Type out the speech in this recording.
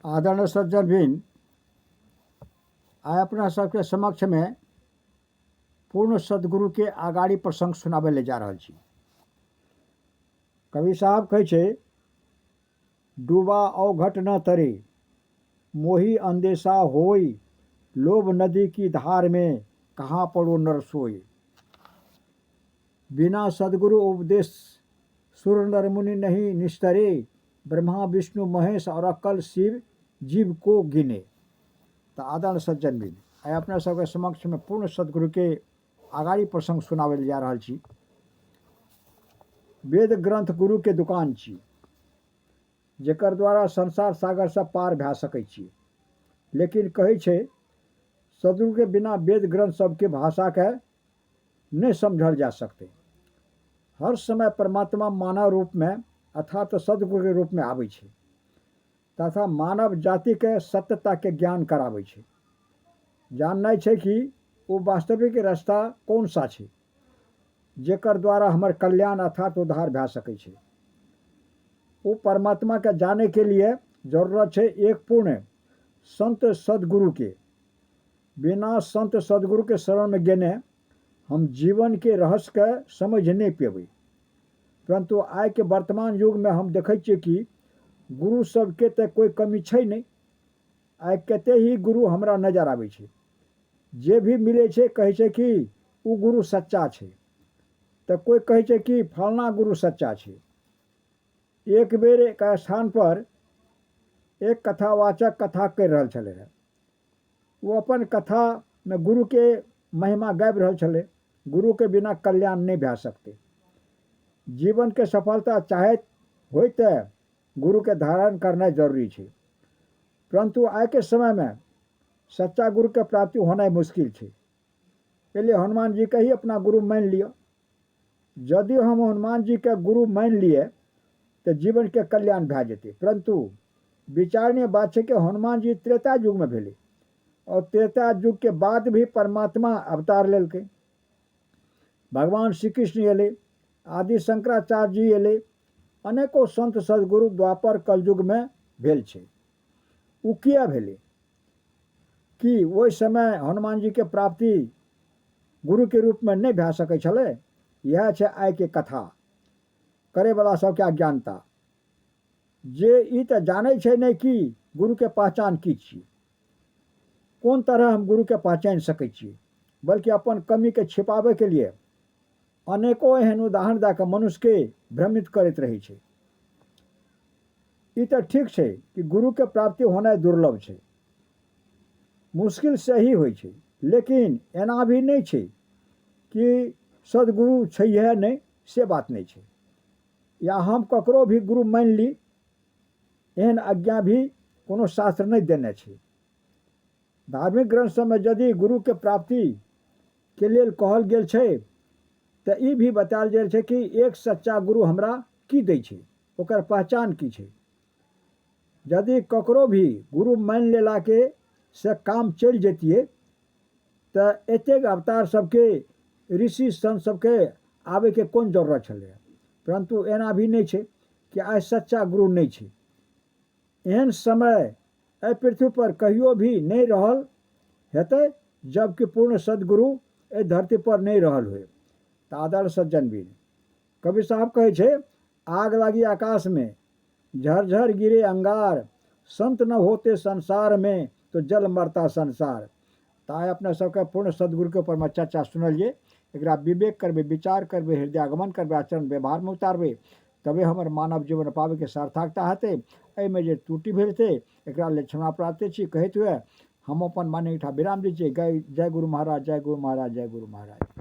आदरणीय सज्जनबिन, आइ अपना सबके समक्ष में पूर्ण सदगुरु के आगाड़ी प्रसंग सुनाबे ले जा रहल छी। कवि साहब कहै छै, डूबा अवघट न तरे, मोही अंदेशा होय, लोभ नदी की धार में कहाँ पड़ो नर सोय। बिना सदगुरु उपदेश सुर नर मुनि नहीं निस्तरे, ब्रह्मा विष्णु महेश और अकल शिव जीव को गिने। तो आदरणीय सज्जनबिन, आइ अपना सबके समक्ष में पूर्ण सदगुरु के आगाड़ी प्रसंग सुनाबे ले जा रहल छी। वेद ग्रंथ गुरु के दुकान छी, जेकर द्वारा संसार सागर से पार भै सकै छी। लेकिन कहै छै, सदगुरु के बिना वेद ग्रंथ सबके भाषा के नहीं समझल जा सकते। हर समय परमात्मा मानव रूप में अर्थात सदगुरु के रूप में आबै छै तथा मानव जाति के सत्यता के ज्ञान कराबै छै। जानना छै कि वो वास्तविक रास्ता कौन सा छै जेकर द्वारा हमर कल्याण अर्थात उद्धार भै सकै छै। वो परमात्मा के जाने के लिए जरूरत है एक पूर्ण संत सदगुरु के। बिना संत सदगुरु के शरण में गेने हम जीवन के रहस्य के समझ नहीं पेबै। परंतु आइ के वर्तमान युग में हम देखै छियै कि गुरु सबके तो कोई कमी छै नहीं। आइ कते ही गुरु हमरा नजर आबै छै, जे भी मिले छै कहै छै कि उ गुरु सच्चा छै, तो कोई कहै छै कि फलना गुरु सच्चा छै। एक बेर एक स्थान पर एक कथावाचक कथा कर रहल छले रहे। वो अपन कथा में गुरु के महिमा गाबि रहल छले। गुरु के बिना कल्याण नहीं भै सकते। जीवन के सफलता चाहत होय तो गुरु के धारण करना जरूरी है। परंतु आज के समय में सच्चा गुरु के प्राप्ति होना मुश्किल है। इसलिए हनुमान जी का ही अपना गुरु मान लियो। यदि हम हनुमान जी के गुरु मान लिए तो जीवन के कल्याण भै जेते। परंतु विचारणीय बात है कि हनुमान जी त्रेता युग में भेले और त्रेता युग के बाद भी परमात्मा अवतार लेलकै। भगवान श्री कृष्ण एले, आदि शंकराचार्य जी एले, अनेकों संत सदगुरु द्वापर कलयुग में भेल छै। उ किया भेले कि ओहि समय हनुमान जी के प्राप्ति गुरु के रूप में नहीं भै सकै छलै। यह छै आइ के कथा करे वाला सबके अज्ञानता। जे ई तो जानै छै नहीं कि गुरु के पहचान की छी, कोन तरह हम गुरु के पहचान सकै छी, बल्कि अपन कमी के छिपावे के लिए अनेकों एहन उदाहरण दे मनुष्य के भ्रमित करैत रहै छै। ई तो ठीक छै कि गुरु के प्राप्ति होना दुर्लभ छै, मुश्किल से ही होइ छै। लेकिन एना भी नहीं छै कि सदगुरु छैहे नहीं, से बात नहीं छै। या हम ककरो भी गुरु मान ली, एहन आज्ञा भी कोनो शास्त्र नहीं देने छै। धार्मिक ग्रंथ सब में यदि गुरु के प्राप्ति के लिए कहल गेल छै तो ई भी बतायल गेल छै कि एक सच्चा गुरु हमरा की दै छै, ओकर पहचान की छै। यदि ककरो भी गुरु मान लेला के से काम चल जतिए तो एतेक अवतार सबके ऋषि संत सबके आवे के कोन जरूरत छलै। परंतु एना भी नहीं छै कि आज सच्चा गुरु नहीं छै। एहन समय एहि पृथ्वी पर कहियो भी नहीं रहल हेतै जबकि पूर्ण सदगुरु एहि धरती पर नहीं रहल हुए। तो आदरणीय सज्जनबिन, कवि साहब कहे छे, आग लगी आकाश में झरझर गिरे अंगार, संत न होते संसार में तो जल मरता संसार। तो आइ अपने सबके पूर्ण सदगुरु के ऊपर में चर्चा सुनलिए। एकरा विवेक करबे, विचार करबे, हृदयागमन करबे, आचरण व्यवहार में उतारबे, तबे हमर मानव जीवन पावे के सार्थकता हेतै। एहिमे जे त्रुटि भेल छै एकरा लेल क्षमा प्रार्थी छी कहैत हुए हम अपन वाणी उठा विराम दै छी। जय गुरु महाराज, जय गुरु महाराज, जय गुरु महाराज।